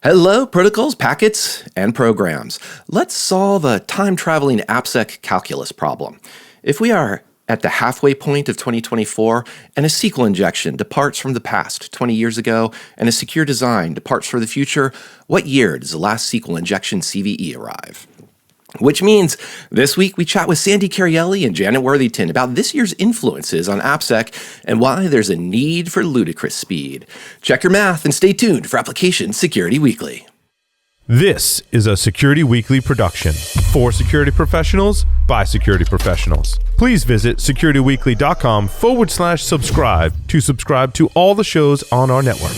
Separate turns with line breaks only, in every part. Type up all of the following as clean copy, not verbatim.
Hello, protocols, packets, and programs. Let's solve a time-traveling Appsec calculus problem. If we are at the halfway point of 2024 and a SQL injection departs from the past 20 years ago and a secure design departs for the future, what year does the last SQL injection CVE arrive? Which means this week we chat with Sandy Carielli and Janet Worthington about this year's influences on Appsec and why there's a need for ludicrous speed. Check your math and stay tuned for Application Security Weekly.
This is a Security Weekly production for security professionals by security professionals. Please visit securityweekly.com/subscribe to subscribe to all the shows on our network.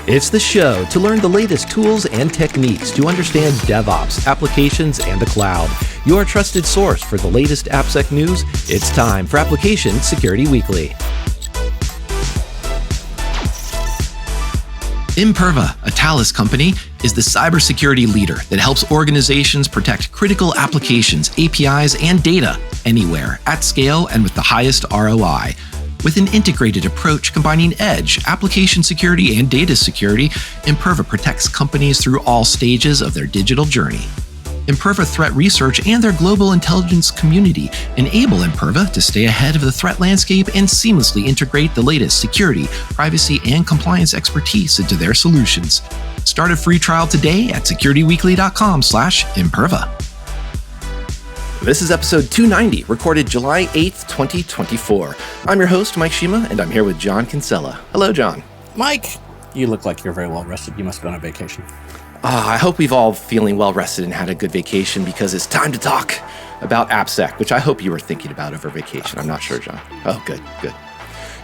It's the show to learn the latest tools and techniques to understand DevOps, applications, and the cloud. Your trusted source for the latest Appsec news. It's time for Application Security Weekly. Imperva, a Talus company, is the cybersecurity leader that helps organizations protect critical applications, APIs, and data anywhere, at scale, and with the highest ROI. With an integrated approach combining edge, application security, and data security, Imperva protects companies through all stages of their digital journey. Imperva Threat Research and their global intelligence community enable Imperva to stay ahead of the threat landscape and seamlessly integrate the latest security, privacy, and compliance expertise into their solutions. Start a free trial today at securityweekly.com/Imperva. This is episode 290, recorded July 8th, 2024. I'm your host, Mike Shima, and I'm here with John Kinsella. Hello, John.
Mike, you look like you're very well rested. You must be on a vacation.
I hope we've all feeling well rested and had a good vacation because it's time to talk about Appsec, which I hope you were thinking about over vacation. I'm not sure, John. Oh, good.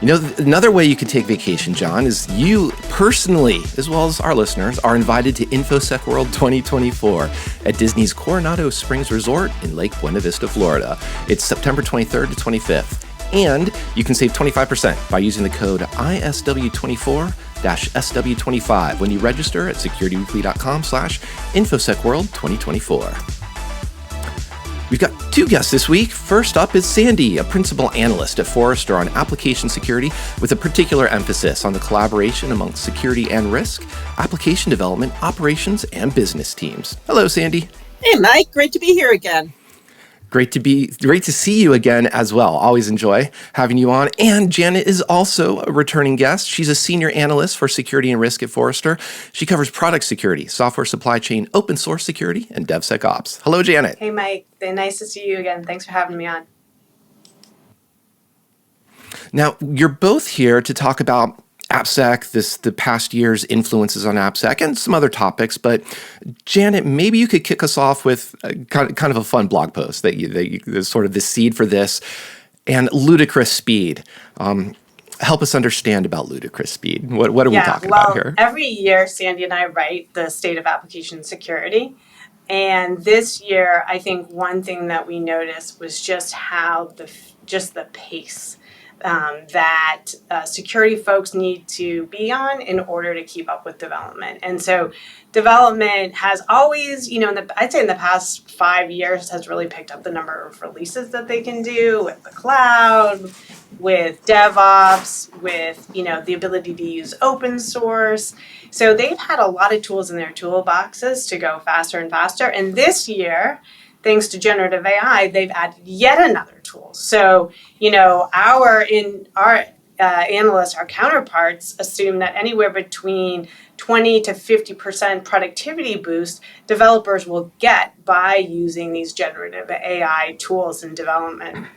You know, another way you could take vacation, John, is you personally, as well as our listeners, are invited to InfoSec World 2024 at Disney's Coronado Springs Resort in Lake Buena Vista, Florida. It's September 23rd to 25th, and you can save 25% by using the code ISW24-SW25 when you register at securityweekly.com/InfoSecWorld2024. We've got two guests this week. First up is Sandy, a principal analyst at Forrester on application security with a particular emphasis on the collaboration amongst security and risk, application development, operations, and business teams. Hello, Sandy.
Hey, Mike. Great to be here again.
Great to see you again as well. Always enjoy having you on. And Janet is also a returning guest. She's a senior analyst for security and risk at Forrester. She covers product security, software supply chain, open source security, and DevSecOps. Hello, Janet.
Hey, Mike. Nice to see you again. Thanks for having me on.
Now, you're both here to talk about Appsec, the past year's influences on Appsec, and some other topics. But Janet, maybe you could kick us off with kind of a fun blog post that you sort of the seed for this, and ludicrous speed. Help us understand about ludicrous speed. What are we talking about here?
Every year, Sandy and I write the state of application security. And this year, I think one thing that we noticed was just how the pace that security folks need to be on in order to keep up with development. And so development has always, I'd say in the past 5 years has really picked up the number of releases that they can do with the cloud, with DevOps, with, the ability to use open source. So they've had a lot of tools in their toolboxes to go faster and faster. And this year, thanks to generative AI, they've added yet another tool. So, our analysts, our counterparts, assume that anywhere between 20 to 50% productivity boost developers will get by using these generative AI tools in development.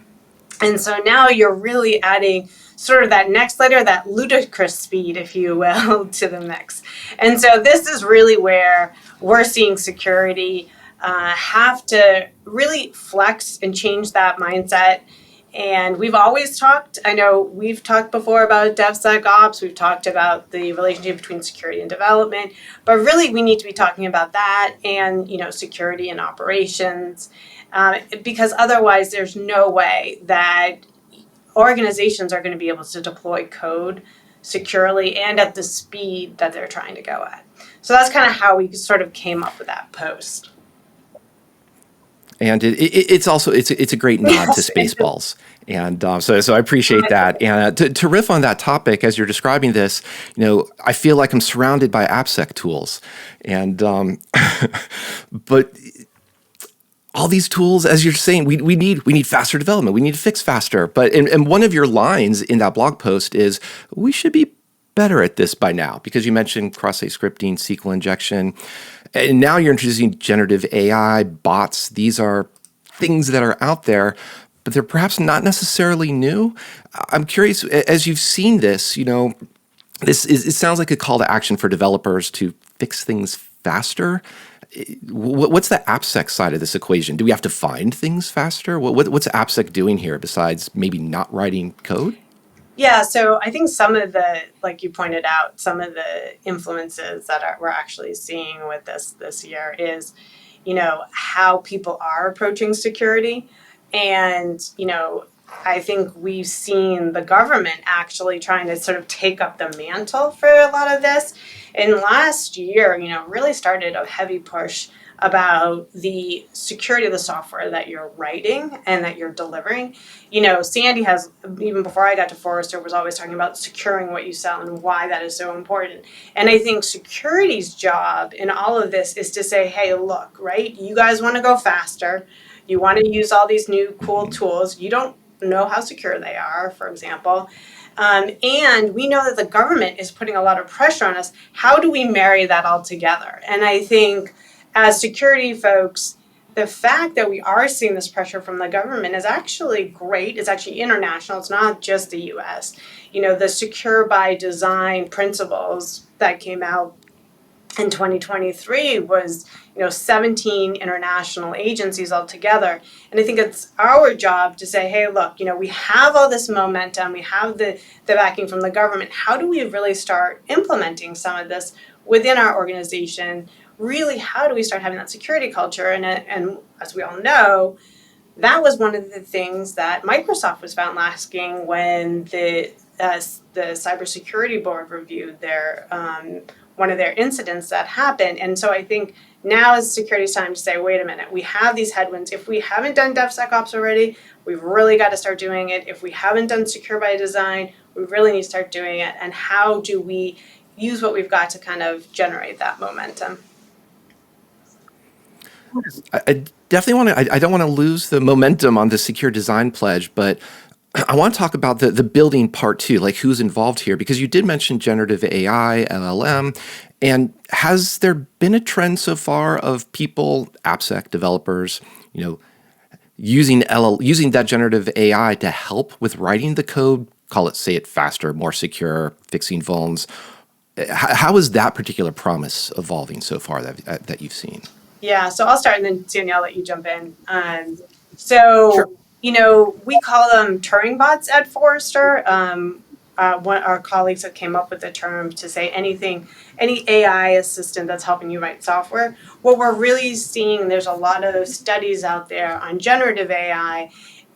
And so now you're really adding sort of that next layer, that ludicrous speed, if you will, to the mix. And so this is really where we're seeing security have to really flex and change that mindset. And we've always talked, I know we've talked before about DevSecOps, we've talked about the relationship between security and development, but really we need to be talking about that and, security and operations, because otherwise there's no way that organizations are going to be able to deploy code securely and at the speed that they're trying to go at. So that's kind of how we sort of came up with that post.
And it's also it's a great nod to Spaceballs, and so I appreciate that. And to riff on that topic as you're describing this, I feel like I'm surrounded by AppSec tools, and but all these tools, as you're saying, we need faster development. We need to fix faster. But and one of your lines in that blog post is we should be better at this by now, because you mentioned cross-site scripting, SQL injection, and now you're introducing generative AI, bots. These are things that are out there, but they're perhaps not necessarily new. I'm curious, as you've seen this, it sounds like a call to action for developers to fix things faster. What's the AppSec side of this equation? Do we have to find things faster? What's AppSec doing here besides maybe not writing code?
Yeah, so I think some of the, like you pointed out, some of the influences that we're actually seeing with this year is, how people are approaching security. And, I think we've seen the government actually trying to sort of take up the mantle for a lot of this. And last year, really started a heavy push about the security of the software that you're writing and that you're delivering. Sandy has, even before I got to Forrester, was always talking about securing what you sell and why that is so important. And I think security's job in all of this is to say, hey, look, right, you guys want to go faster. You want to use all these new cool tools. You don't know how secure they are, for example. And we know that the government is putting a lot of pressure on us. How do we marry that all together? And I think as security folks, the fact that we are seeing this pressure from the government is actually great. It's actually international. It's not just the US. The secure by design principles that came out in 2023 was 17 international agencies altogether. And I think it's our job to say, hey, look, we have all this momentum, we have the backing from the government. How do we really start implementing some of this within our organization? Really, how do we start having that security culture? And as we all know, that was one of the things that Microsoft was found lacking when the cybersecurity board reviewed their one of their incidents that happened. And so I think now is security's time to say, wait a minute, we have these headwinds. If we haven't done DevSecOps already, we've really got to start doing it. If we haven't done secure by design, we really need to start doing it. And how do we use what we've got to kind of generate that momentum?
I definitely want to, I don't want to lose the momentum on the secure design pledge, but I want to talk about the building part too, like who's involved here, because you did mention generative AI, LLM, and has there been a trend so far of people, AppSec developers, using that generative AI to help with writing the code, say it faster, more secure, fixing vulns? How is that particular promise evolving so far that you've seen?
Yeah, so I'll start and then Sandy, I'll let you jump in. Sure. We call them Turing bots at Forrester. One our colleagues that came up with the term to say any AI assistant that's helping you write software. What we're really seeing, there's a lot of studies out there on generative AI,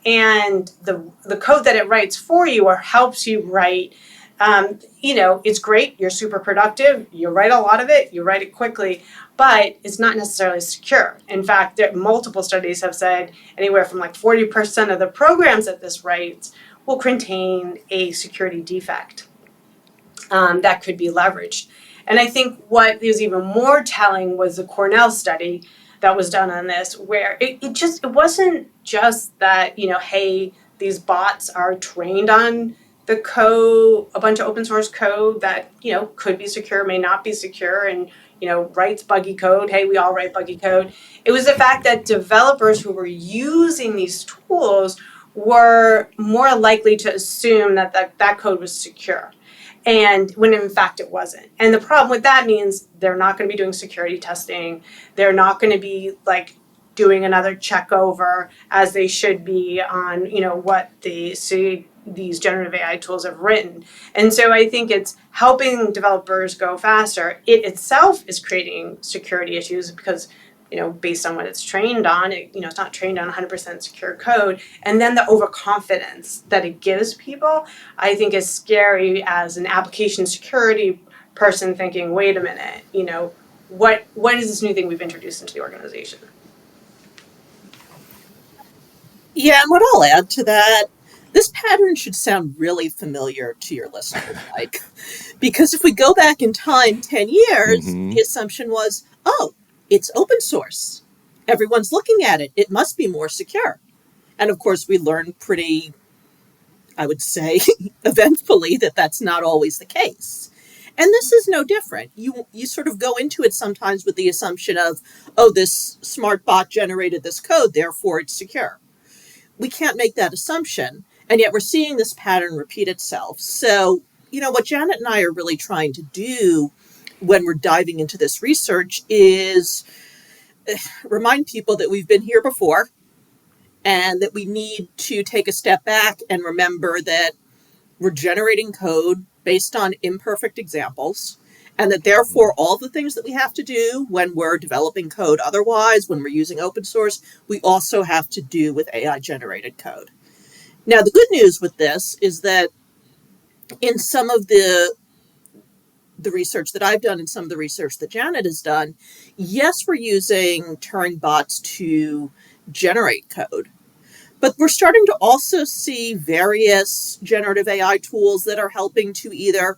and the code that it writes for you or helps you write. It's great. You're super productive. You write a lot of it. You write it quickly, but it's not necessarily secure. In fact, multiple studies have said anywhere from like 40% of the programs that this writes will contain a security defect that could be leveraged. And I think what is even more telling was the Cornell study that was done on this, where it wasn't just that, hey, these bots are trained on the code, a bunch of open source code that, could be secure, may not be secure, and, writes buggy code. Hey, we all write buggy code. It was the fact that developers who were using these tools were more likely to assume that code was secure. And when in fact it wasn't. And the problem with that means they're not going to be doing security testing. They're not going to be doing another check over as they should be on, what these generative AI tools have written. And so I think it's helping developers go faster. It itself is creating security issues because, based on what it's trained on, it's not trained on 100% secure code. And then the overconfidence that it gives people, I think is scary as an application security person thinking, wait a minute, what is this new thing we've introduced into the organization?
Yeah, and what I'll add to that, this pattern should sound really familiar to your listeners, Mike. Because if we go back in time 10 years, the assumption was, oh, it's open source. Everyone's looking at it. It must be more secure. And of course, we learned pretty, I would say, eventfully that that's not always the case. And this is no different. You sort of go into it sometimes with the assumption of, oh, this smart bot generated this code, therefore it's secure. We can't make that assumption. And yet we're seeing this pattern repeat itself. So, what Janet and I are really trying to do when we're diving into this research is remind people that we've been here before and that we need to take a step back and remember that we're generating code based on imperfect examples, and that therefore all the things that we have to do when we're developing code otherwise, when we're using open source, we also have to do with AI-generated code. Now, the good news with this is that in some of the research that I've done and some of the research that Janet has done, yes, we're using Turing bots to generate code, but we're starting to also see various generative AI tools that are helping to either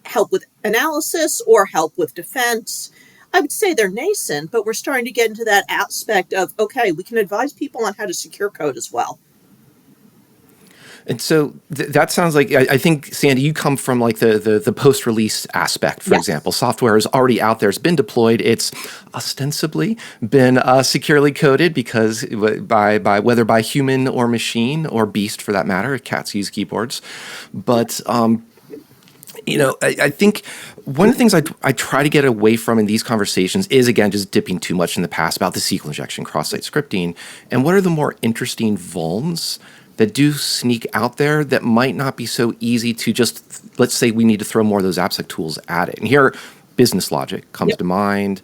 help with analysis or help with defense. I would say they're nascent, but we're starting to get into that aspect of, okay, we can advise people on how to secure code as well.
And so that sounds like, I think, Sandy, you come from like the post-release aspect, for example. Software is already out there. It's been deployed. It's ostensibly been securely coded because by whether by human or machine or beast, for that matter. Cats use keyboards. But, I think one of the things I try to get away from in these conversations is, again, just dipping too much in the past about the SQL injection, cross-site scripting, and what are the more interesting vulns that do sneak out there that might not be so easy to just, let's say we need to throw more of those Appsec tools at it. And here, business logic comes to mind.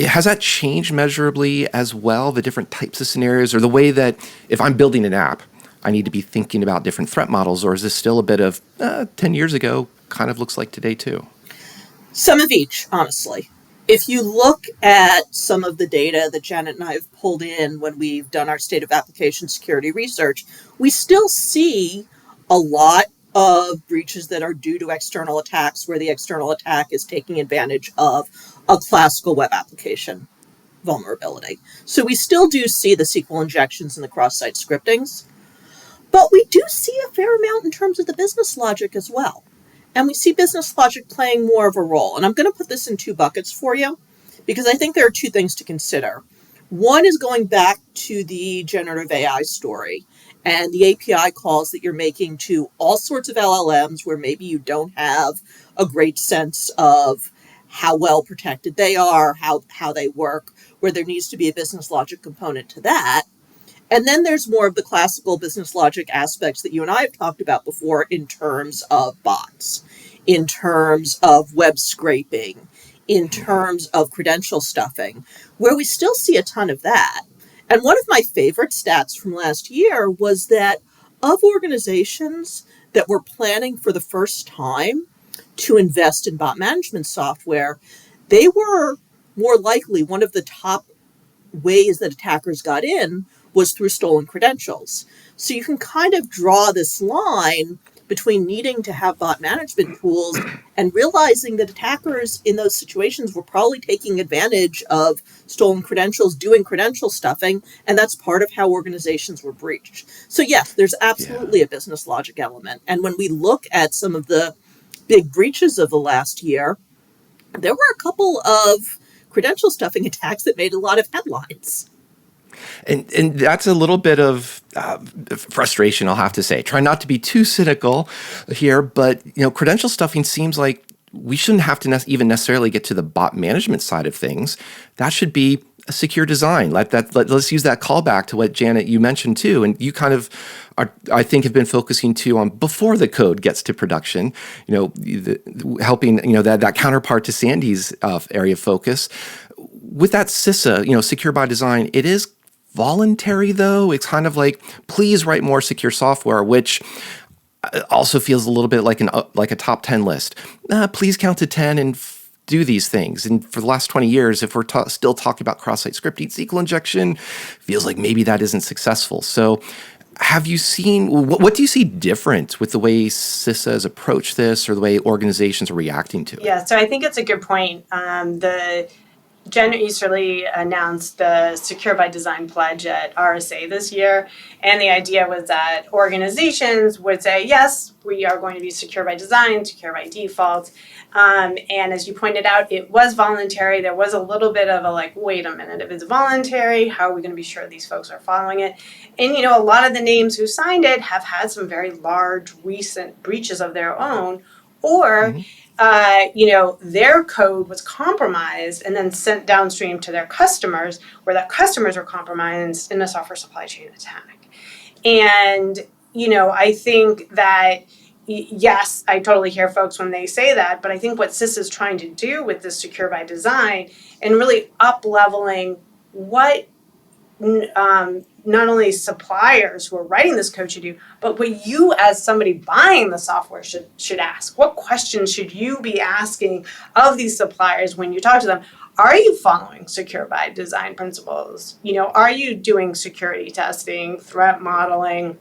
Has that changed measurably as well, the different types of scenarios, or the way that if I'm building an app, I need to be thinking about different threat models, or is this still a bit of 10 years ago, kind of looks like today too?
Some of each, honestly. If you look at some of the data that Janet and I have pulled in when we've done our state of application security research, we still see a lot of breaches that are due to external attacks, where the external attack is taking advantage of a classical web application vulnerability. So we still do see the SQL injections and the cross-site scriptings, but we do see a fair amount in terms of the business logic as well. And we see business logic playing more of a role. And I'm going to put this in two buckets for you, because I think there are two things to consider. One is going back to the generative AI story and the API calls that you're making to all sorts of LLMs where maybe you don't have a great sense of how well protected they are, how they work, where there needs to be a business logic component to that. And then there's more of the classical business logic aspects that you and I have talked about before in terms of bots, in terms of web scraping, in terms of credential stuffing, where we still see a ton of that. And one of my favorite stats from last year was that of organizations that were planning for the first time to invest in bot management software, they were more likely, one of the top ways that attackers got in was through stolen credentials. So you can kind of draw this line between needing to have bot management tools and realizing that attackers in those situations were probably taking advantage of stolen credentials, doing credential stuffing, and that's part of how organizations were breached. So yes, there's absolutely a business logic element. And when we look at some of the big breaches of the last year, there were a couple of credential stuffing attacks that made a lot of headlines.
And that's a little bit of frustration, I'll have to say. Try not to be too cynical here, but credential stuffing seems like we shouldn't have to even necessarily get to the bot management side of things. That should be a secure design. Let's use that callback to what Janet you mentioned too, and you kind of are, I think, have been focusing too on before the code gets to production. Helping that counterpart to Sandy's area of focus with that CISA, secure by design. It is voluntary though. It's kind of like, please write more secure software, which also feels a little bit like a top 10 list. Please count to 10 and do these things. And for the last 20 years, if we're still talking about cross-site scripting, SQL injection, feels like maybe that isn't successful. So have you seen, what do you see different with the way CISA has approached this or the way organizations are reacting to it?
Yeah, so I think it's a good point. Janet Easterly announced the Secure by Design pledge at RSA this year. And the idea was that organizations would say, yes, we are going to be secure by design, secure by default. And as you pointed out, it was voluntary. There was a little bit of a like, wait a minute, if it's voluntary, how are we going to be sure these folks are following it? And, you know, a lot of the names who signed it have had some very large recent breaches of their own, or their code was compromised and then sent downstream to their customers, where their customers were compromised in a software supply chain attack. And, I think that, yes, I totally hear folks when they say that, but I think what CISA is trying to do with this secure by design and really up-leveling what not only suppliers who are writing this code should do, but what you as somebody buying the software should ask. What questions should you be asking of these suppliers when you talk to them? Are you following secure by design principles? Are you doing security testing, threat modeling?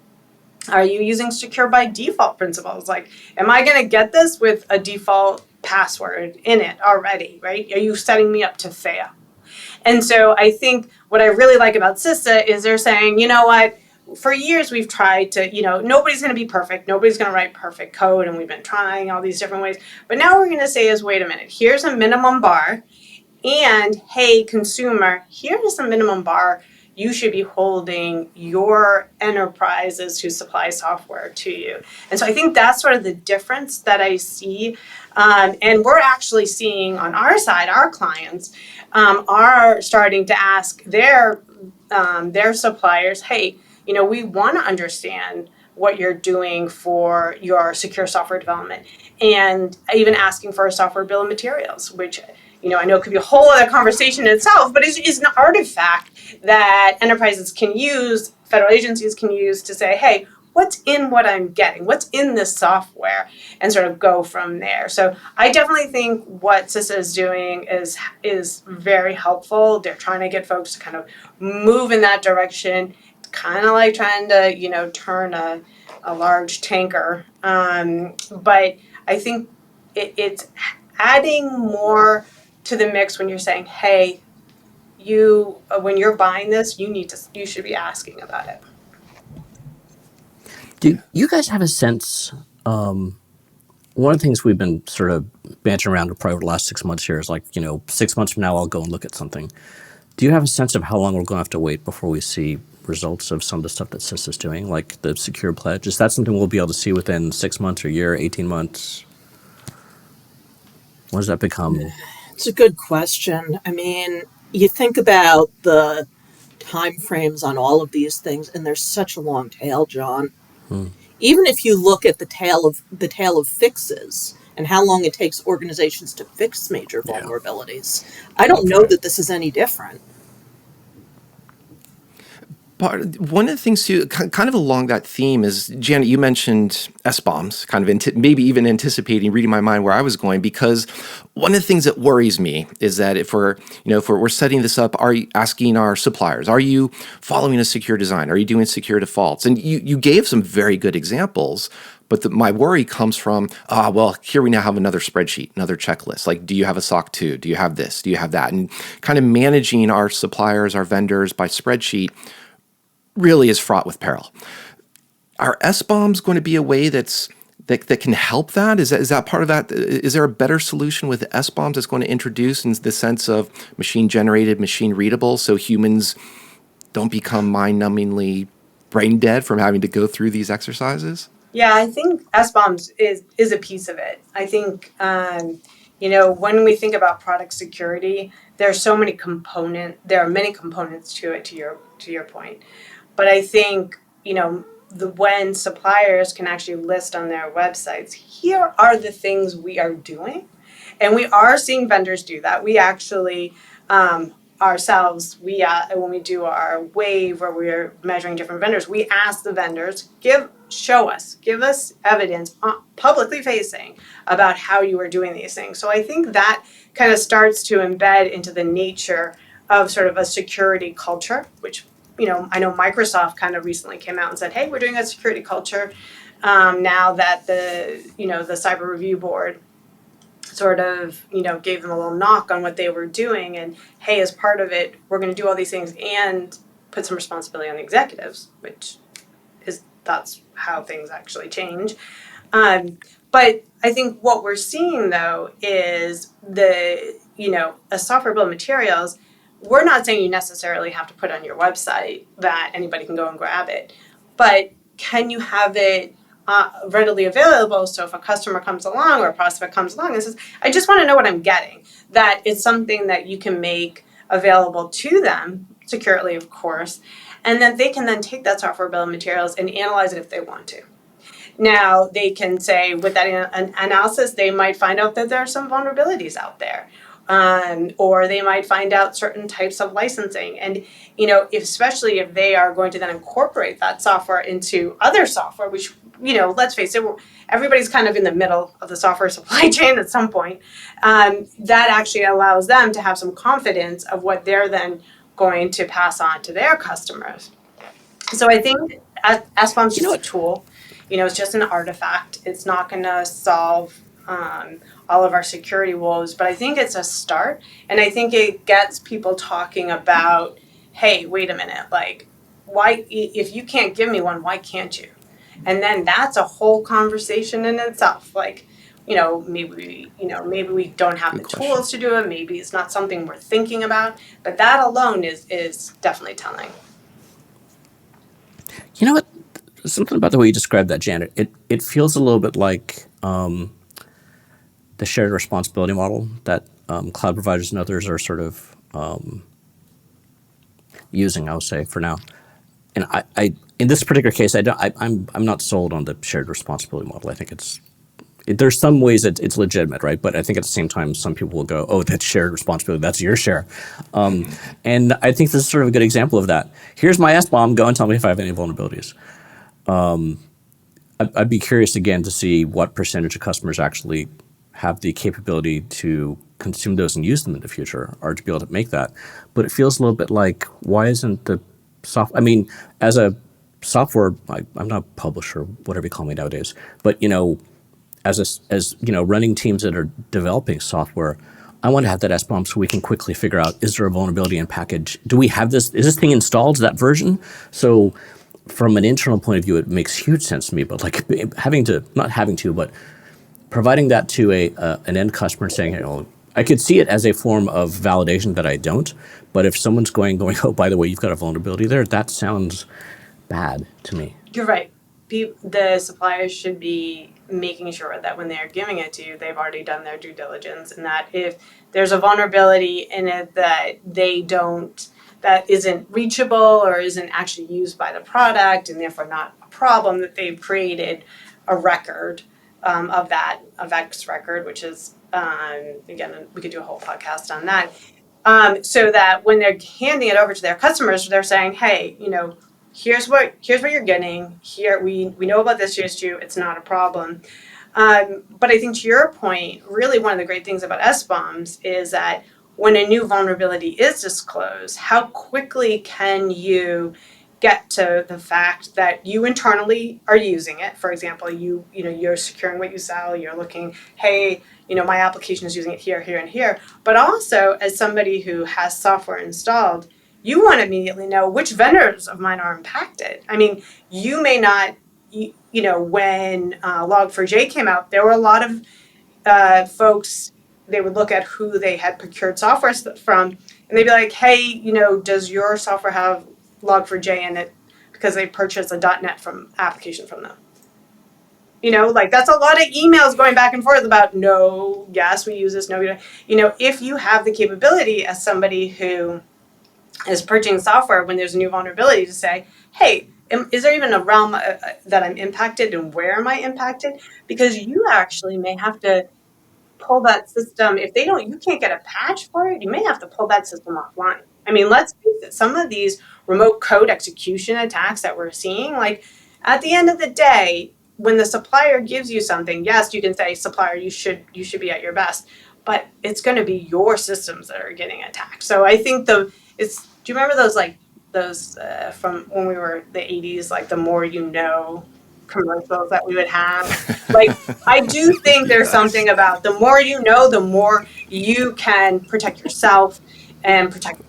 Are you using secure by default principles? Like, am I going to get this with a default password in it already, right? Are you setting me up to fail? And so I think what I really like about CISA is they're saying, you know what, for years we've tried to, nobody's going to be perfect. Nobody's going to write perfect code. And we've been trying all these different ways. But now we're going to say is, wait a minute, here's a minimum bar. And hey, consumer, here's a minimum bar you should be holding your enterprises who supply software to you. And so I think that's sort of the difference that I see. And we're actually seeing on our side, our clients are starting to ask their suppliers, hey, we want to understand what you're doing for your secure software development, and even asking for a software bill of materials, which I know it could be a whole other conversation in itself, but it's an artifact that enterprises can use, federal agencies can use to say, hey, what's in what I'm getting? What's in this software? And sort of go from there. So I definitely think what CISA is doing is very helpful. They're trying to get folks to kind of move in that direction, kind of like trying to, turn a large tanker. But I think it's adding more to the mix when you're saying, hey, when you're buying this, you should be asking about it.
Do you guys have a sense? One of the things we've been sort of bantering around probably over the last 6 months here is like, 6 months from now, I'll go and look at something. Do you have a sense of how long we're going to have to wait before we see results of some of the stuff that CISA is doing, like the secure pledge? Is that something we'll be able to see within 6 months or a year, 18 months? When does that become?
It's a good question. I mean, you think about the time frames on all of these things, and there's such a long tail, John. Even if you look at the tail of fixes and how long it takes organizations to fix major vulnerabilities, I don't know that this is any different.
One of the things too, kind of along that theme, is Janet, you mentioned SBOMs, kind of maybe even anticipating, reading my mind where I was going, because one of the things that worries me is that if we're setting this up, are you asking our suppliers, are you following a secure design? Are you doing secure defaults? And you gave some very good examples, but my worry comes from, here we now have another spreadsheet, another checklist. Like, do you have a SOC 2? Do you have this? Do you have that? And kind of managing our suppliers, our vendors by spreadsheet really is fraught with peril. Are SBOMs going to be a way that can help that? Is that part of that? Is there a better solution with SBOMs that's going to introduce in the sense of machine generated, machine readable, so humans don't become mind-numbingly brain dead from having to go through these exercises?
Yeah, I think SBOMs is a piece of it. I think when we think about product security, there are many components to it. To your point. But I think, when suppliers can actually list on their websites, here are the things we are doing. And we are seeing vendors do that. We actually, ourselves, when we do our wave where we're measuring different vendors, we ask the vendors, give show us, give us evidence, publicly facing, about how you are doing these things. So I think that kind of starts to embed into the nature of sort of a security culture, which, I know Microsoft kind of recently came out and said, hey, we're doing a security culture now that the cyber review board sort of, gave them a little knock on what they were doing. And hey, as part of it, we're going to do all these things and put some responsibility on the executives, which that's how things actually change. But I think what we're seeing though is a software bill of materials. We're not saying you necessarily have to put on your website that anybody can go and grab it, but can you have it readily available? So if a customer comes along or a prospect comes along and says, I just want to know what I'm getting, that it's something that you can make available to them securely, of course, and then they can then take that software bill of materials and analyze it if they want to. Now, they can say with that analysis, they might find out that there are some vulnerabilities out there. Or they might find out certain types of licensing. And, especially if they are going to then incorporate that software into other software, which, let's face it, everybody's kind of in the middle of the software supply chain at some point. That actually allows them to have some confidence of what they're then going to pass on to their customers. So I think SBOM's just a tool. It's just an artifact. It's not going to solve all of our security woes, but I think it's a start, and I think it gets people talking about, hey, wait a minute, like, why, if you can't give me one, why can't you? And then that's a whole conversation in itself. Like, maybe we don't have the tools to do it. Maybe it's not something we're thinking about, but that alone is definitely telling.
You know what? Something about the way you described that, Janet, it feels a little bit like the shared responsibility model that cloud providers and others are sort of using, I would say, for now. And I in this particular case, I'm not sold on the shared responsibility model. I think there's some ways it's legitimate, right? But I think at the same time, some people will go, oh, that's shared responsibility. That's your share. And I think this is sort of a good example of that. Here's my SBOM. Go and tell me if I have any vulnerabilities. I'd be curious again to see what percentage of customers actually have the capability to consume those and use them in the future, or to be able to make that. But it feels a little bit like, why isn't the software? I mean, as a software, I'm not a publisher, whatever you call me nowadays, but as running teams that are developing software, I want to have that SBOM so we can quickly figure out, is there a vulnerability in package? Do we have this? Is this thing installed? Is that version? So from an internal point of view, it makes huge sense to me. But like but providing that to an end customer and saying, hey, I could see it as a form of validation that I don't. But if someone's going, oh, by the way, you've got a vulnerability there, that sounds bad to me.
You're right. The suppliers should be making sure that when they're giving it to you, they've already done their due diligence, and that if there's a vulnerability in it that that isn't reachable or isn't actually used by the product and therefore not a problem, that they've created a record of that, a VEX record, which is, again, we could do a whole podcast on that, so that when they're handing it over to their customers, they're saying, hey, here's what you're getting. Here, we know about this issue. It's not a problem. But I think to your point, really one of the great things about SBOMs is that when a new vulnerability is disclosed, how quickly can you get to the fact that you internally are using it? For example, you're securing what you sell. You're looking, hey, my application is using it here, here, and here. But also, as somebody who has software installed, you want to immediately know which vendors of mine are impacted. I mean, you may not, when Log4j came out, there were a lot of folks, they would look at who they had procured software from, and they'd be like, hey, does your software have Log4j in it? Because they purchased a .NET application from them. That's a lot of emails going back and forth about, no, yes, we use this, no, we don't. If you have the capability as somebody who is purchasing software when there's a new vulnerability to say, hey, is there even a realm that I'm impacted, and where am I impacted? Because you actually may have to pull that system. If you can't get a patch for it, you may have to pull that system offline. I mean, let's face it, some of these remote code execution attacks that we're seeing, like, At the end of the day, when the supplier gives you something, yes, you can say, supplier, you should be at your best, but it's going to be your systems that are getting attacked. So I think do you remember those from when we were the 80s, like the more you know commercials that we would have? Like, I do think there's something about the more you know, the more you can protect yourself and protect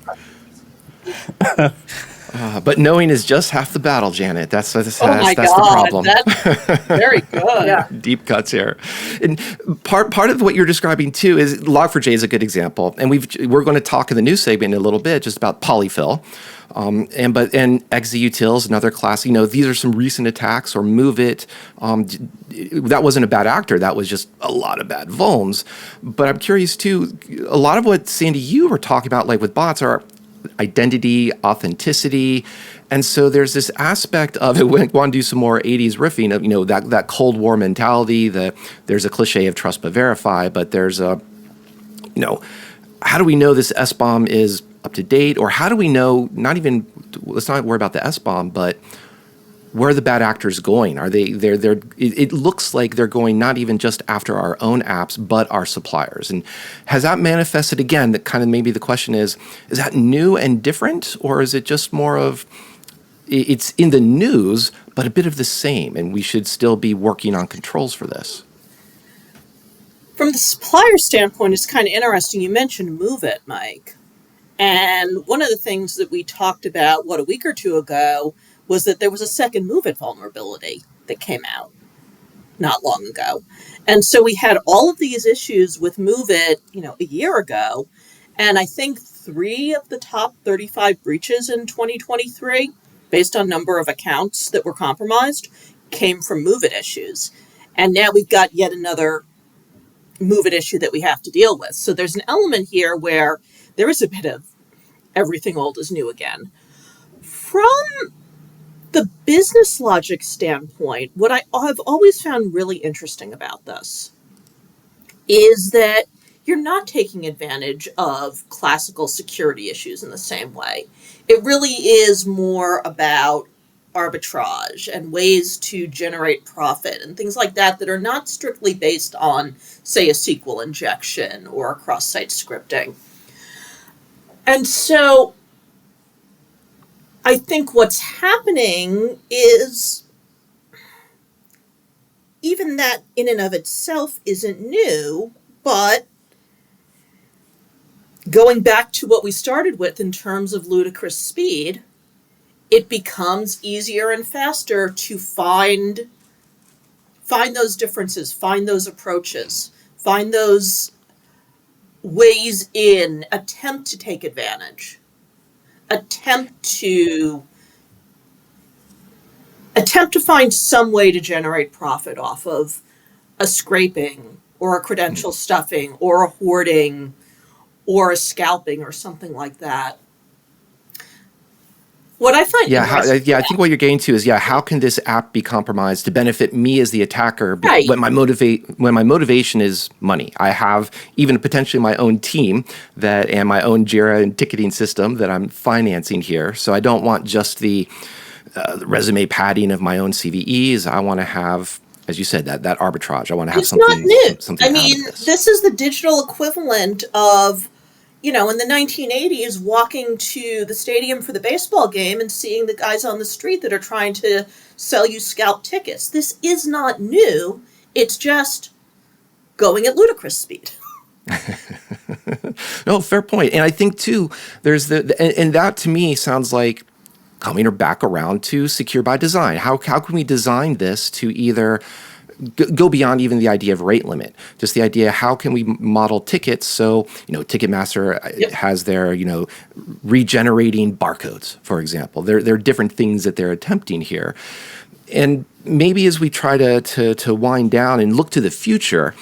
But knowing is just half the battle, Janet. That's
Oh my
the
God,
problem.
that's very good.
Yeah.
Deep cuts here. And part of what you're describing too is Log4j is a good example. And we're going to talk in the news segment in a little bit just about polyfill. And exeutils, another class. These are some recent attacks, or MoveIt. That wasn't a bad actor. That was just a lot of bad vulns. But I'm curious too. A lot of what Sandy you were talking about, like with bots, are identity, authenticity. And so there's this aspect of it. We want to do some more 80s riffing of, that Cold War mentality. There's a cliche of trust but verify, but there's how do we know this S-bomb is up to date? Or how do we know, let's not worry about the S-bomb, but where are the bad actors going? Are it looks like they're going not even just after our own apps, but our suppliers. And has that manifested again? That kind of maybe the question is that new and different? Or is it just more of, it's in the news, but a bit of the same, and we should still be working on controls for this?
From the supplier standpoint, it's kind of interesting. You mentioned MoveIt, Mike. And one of the things that we talked about, a week or two ago, was that there was a second MoveIt vulnerability that came out not long ago. And so we had all of these issues with MoveIt, a year ago. And I think 3 of the top 35 breaches in 2023, based on number of accounts that were compromised, came from MoveIt issues. And now we've got yet another MoveIt issue that we have to deal with. So there's an element here where there is a bit of everything old is new again. From the business logic standpoint, what I've always found really interesting about this is that you're not taking advantage of classical security issues in the same way. It really is more about arbitrage and ways to generate profit and things like that are not strictly based on, say, a SQL injection or cross-site scripting. And so I think what's happening is, even that in and of itself isn't new, but going back to what we started with in terms of ludicrous speed, it becomes easier and faster to find those differences, find those approaches, find those ways in, attempt to take advantage, attempt to find some way to generate profit off of a scraping or a credential stuffing or a hoarding or a scalping or something like that. What I find
I think what you're getting to is, how can this app be compromised to benefit me as the attacker?
Right.
When my motivation is money, I have even potentially my own team and my own Jira and ticketing system that I'm financing here. So I don't want just the resume padding of my own CVEs. I want to have, as you said, that arbitrage. I want to have something.
Not new.
Something
I mean, this is the digital equivalent of, in the 1980s, walking to the stadium for the baseball game and seeing the guys on the street that are trying to sell you scalp tickets. This is not new. It's just going at ludicrous speed.
No, fair point. And I think too, there's and that to me sounds like coming back around to secure by design. How can we design this to either go beyond even the idea of rate limit, just the idea, how can we model tickets so, Ticketmaster has their, regenerating barcodes, for example. There are different things that they're attempting here. And maybe as we try to wind down and look to the future,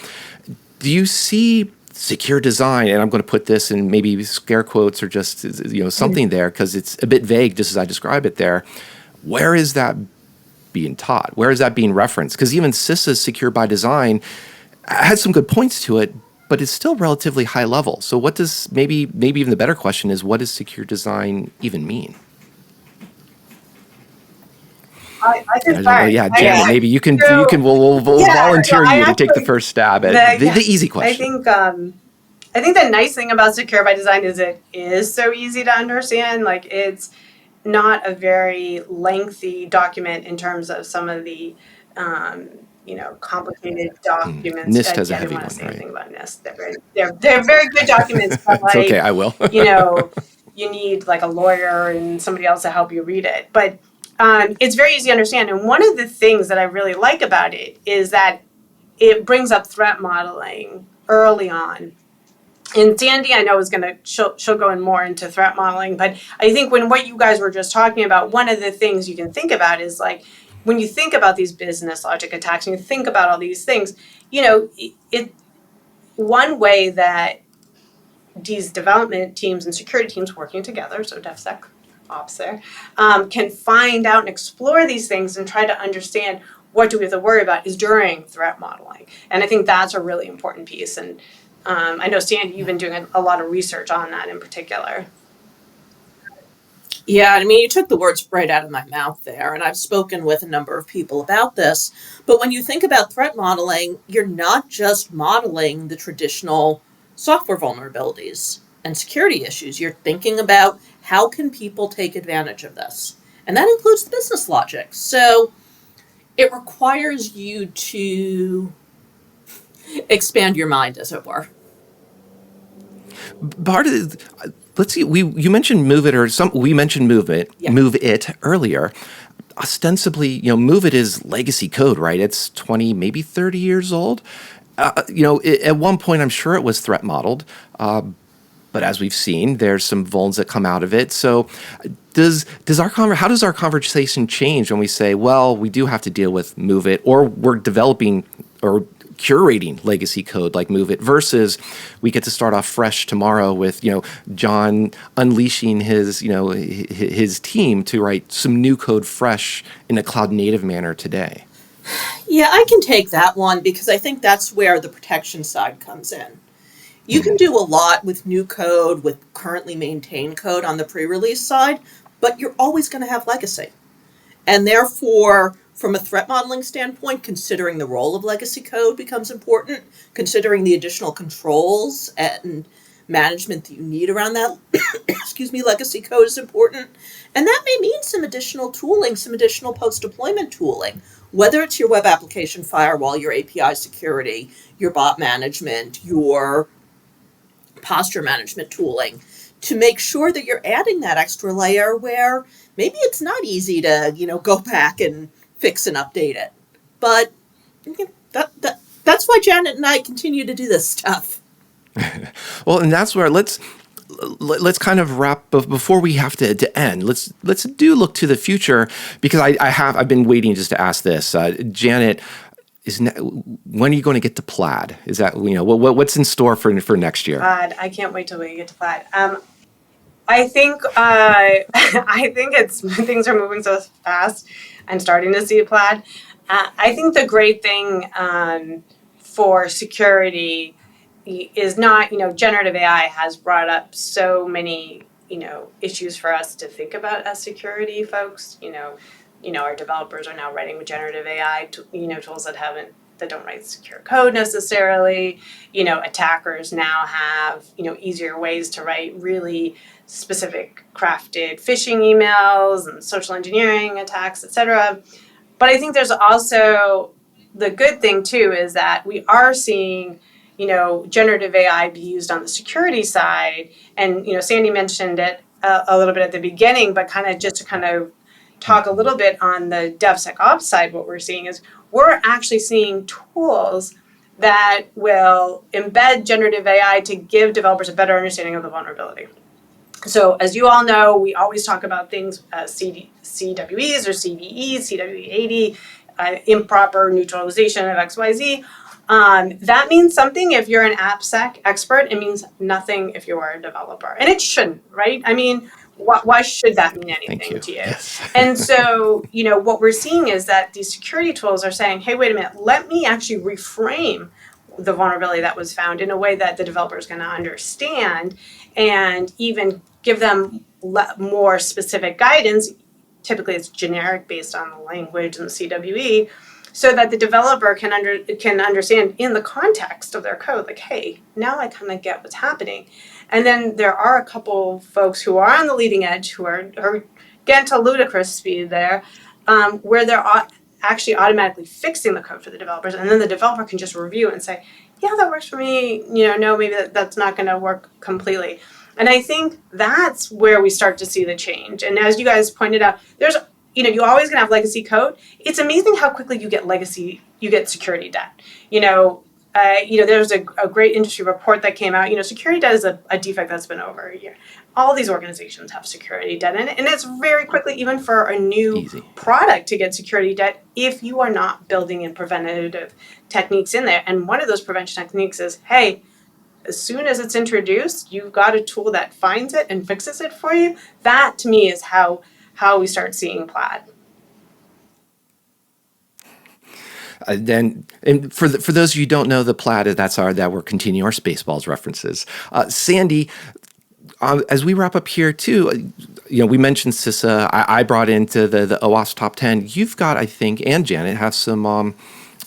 do you see secure design, and I'm going to put this in maybe scare quotes or just, something there, because it's a bit vague just as I describe it there. Where is that being taught? Where is that being referenced? Because even CISA's secure by design has some good points to it, but it's still relatively high level. So what does, maybe even the better question is, what does secure design even mean?
I can
I don't know.
start.
Yeah, Janet, maybe you can.
So,
We'll volunteer
I
you to take the
actually-
first stab at the easy question.
I think the nice thing about Secure by Design is it is so easy to understand. Like, it's not a very lengthy document in terms of some of the complicated documents.
NIST has a
I didn't
heavy
want
one,
to say
right?
anything about NIST. They're very good documents, but
It's okay, I will.
you need like a lawyer and somebody else to help you read it. But it's very easy to understand. And one of the things that I really like about it is that it brings up threat modeling early on. And Sandy, I know, is she'll go in more into threat modeling, but I think what you guys were just talking about, one of the things you can think about is like, when you think about these business logic attacks and you think about all these things, one way that these development teams and security teams working together, so DevSec, Appsec, can find out and explore these things and try to understand what do we have to worry about is during threat modeling. And I think that's a really important piece. And I know, Sandy, you've been doing a lot of research on that in particular.
Yeah, I mean, you took the words right out of my mouth there, and I've spoken with a number of people about this. But when you think about threat modeling, you're not just modeling the traditional software vulnerabilities and security issues. You're thinking about how can people take advantage of this, and that includes the business logic. So it requires you to expand your mind, as it were.
Part of let's see. You mentioned Move It, we mentioned Move It.
Yeah.
Move It earlier. Ostensibly, Move It is legacy code, right? It's 20, maybe 30 years old. At one point, I'm sure it was threat modeled. But as we've seen, there's some vulns that come out of it. So how does our conversation change when we say, well, we do have to deal with Move It, or we're developing or curating legacy code like Move It, versus we get to start off fresh tomorrow with John unleashing his team to write some new code fresh in a cloud native manner today?
Yeah, I can take that one because I think that's where the protection side comes in. You can do a lot with new code, with currently maintained code on the pre-release side, but you're always going to have legacy. And therefore, from a threat modeling standpoint, considering the role of legacy code becomes important, considering the additional controls and management that you need around that, legacy code is important. And that may mean some additional tooling, some additional post-deployment tooling, whether it's your web application firewall, your API security, your bot management, your posture management tooling, to make sure that you're adding that extra layer where maybe it's not easy to, go back and fix and update it. But that's why Janet and I continue to do this stuff.
Well, and that's where let's kind of wrap before we have to end. Let's do look to the future, because I've been waiting just to ask this, Janet. When are you going to get to Plaid? Is that what's in store for next year?
Plaid, I can't wait till we get to Plaid. I think things are moving so fast. I'm starting to see Plaid. I think the great thing for security is not, generative AI has brought up so many, issues for us to think about as security folks. Our developers are now writing with generative AI, tools that don't write secure code necessarily. Attackers now have, easier ways to write really specific crafted phishing emails and social engineering attacks, etc. But I think there's also the good thing too is that we are seeing, generative AI be used on the security side. And, Sandy mentioned it a little bit at the beginning, but just to talk a little bit on the DevSecOps side, what we're seeing is we're actually seeing tools that will embed generative AI to give developers a better understanding of the vulnerability. So as you all know, we always talk about things CWEs or CVEs, CWE80, improper neutralization of XYZ. That means something if you're an AppSec expert. It means nothing if you are a developer. And it shouldn't, right? I mean, why should that mean anything to you?
Yes.
And so, what we're seeing is that these security tools are saying, hey, wait a minute, let me actually reframe the vulnerability that was found in a way that the developer is going to understand, and even give them more specific guidance typically it's generic based on the language and the CWE, so that the developer can understand in the context of their code, like, hey, now I kind of get what's happening. And then there are a couple folks who are on the leading edge who are getting to ludicrous speed there, where they're actually automatically fixing the code for the developers, and then the developer can just review it and say, yeah, that works for me, no, maybe that's not going to work completely. And I think that's where we start to see the change. And as you guys pointed out, there's, you're always going to have legacy code. It's amazing how quickly you get security debt. There's a great industry report that came out. Security debt is a defect that's been over a year. All these organizations have security debt in it, and it's very quickly, even for a new product, to get security debt if you are not building in preventative techniques in there. And one of those prevention techniques is, hey, as soon as it's introduced, you've got a tool that finds it and fixes it for you. That, to me, is how we start seeing Plaid.
And for those of you who don't know, the Plaid, that we're continuing our Spaceballs references. Sandy, as we wrap up here too, we mentioned CISA. I brought into the OWASP Top 10. You've got, I think, and Janet have some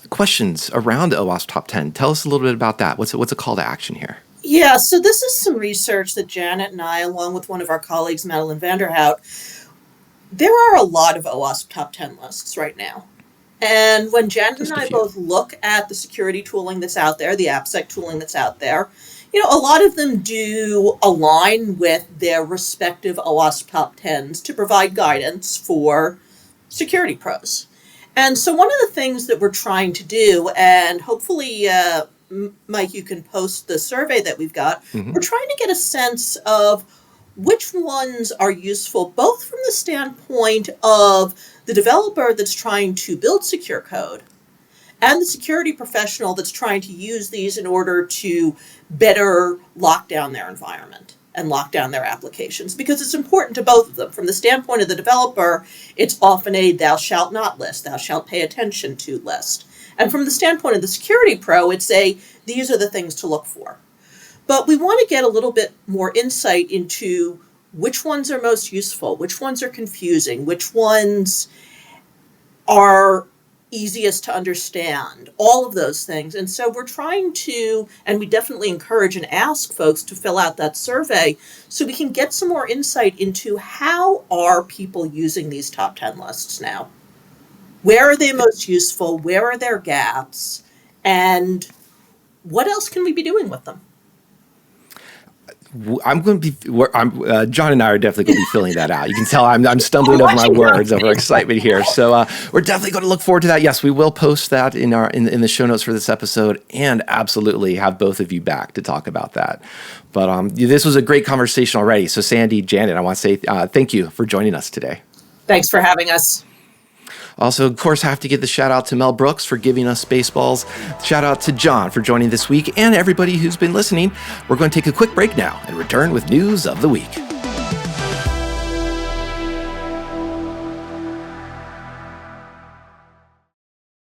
questions around the OWASP Top 10. Tell us a little bit about that. What's a call to action here?
Yeah, so this is some research that Janet and I, along with one of our colleagues, Madeline Vanderhout, there are a lot of OWASP Top 10 lists right now. And when Janet and I both look at the security tooling that's out there, the AppSec tooling that's out there, a lot of them do align with their respective OWASP Top 10s to provide guidance for security pros. And so one of the things that we're trying to do, and hopefully, Mike, you can post the survey that we've got, we're trying to get a sense of which ones are useful, both from the standpoint of the developer that's trying to build secure code and the security professional that's trying to use these in order to better lock down their environment and lock down their applications, because it's important to both of them. From the standpoint of the developer, it's often a thou shalt not list, thou shalt pay attention to list. And from the standpoint of the security pro, it's a these are the things to look for. But we want to get a little bit more insight into which ones are most useful, which ones are confusing, which ones are easiest to understand, all of those things. And so we're trying to, and we definitely encourage and ask folks to fill out that survey so we can get some more insight into how are people using these top 10 lists now? Where are they most useful? Where are their gaps? And what else can we be doing with them?
I'm going to be. John and I are definitely going to be filling that out. You can tell I'm stumbling over my words over excitement here. So we're definitely going to look forward to that. Yes, we will post that in the show notes for this episode, and absolutely have both of you back to talk about that. But this was a great conversation already. So Sandy, Janet, I want to say thank you for joining us today.
Thanks for having us.
Also, of course, have to give the shout out to Mel Brooks for giving us Spaceballs. Shout out to John for joining this week, and everybody who's been listening. We're going to take a quick break now and return with news of the week.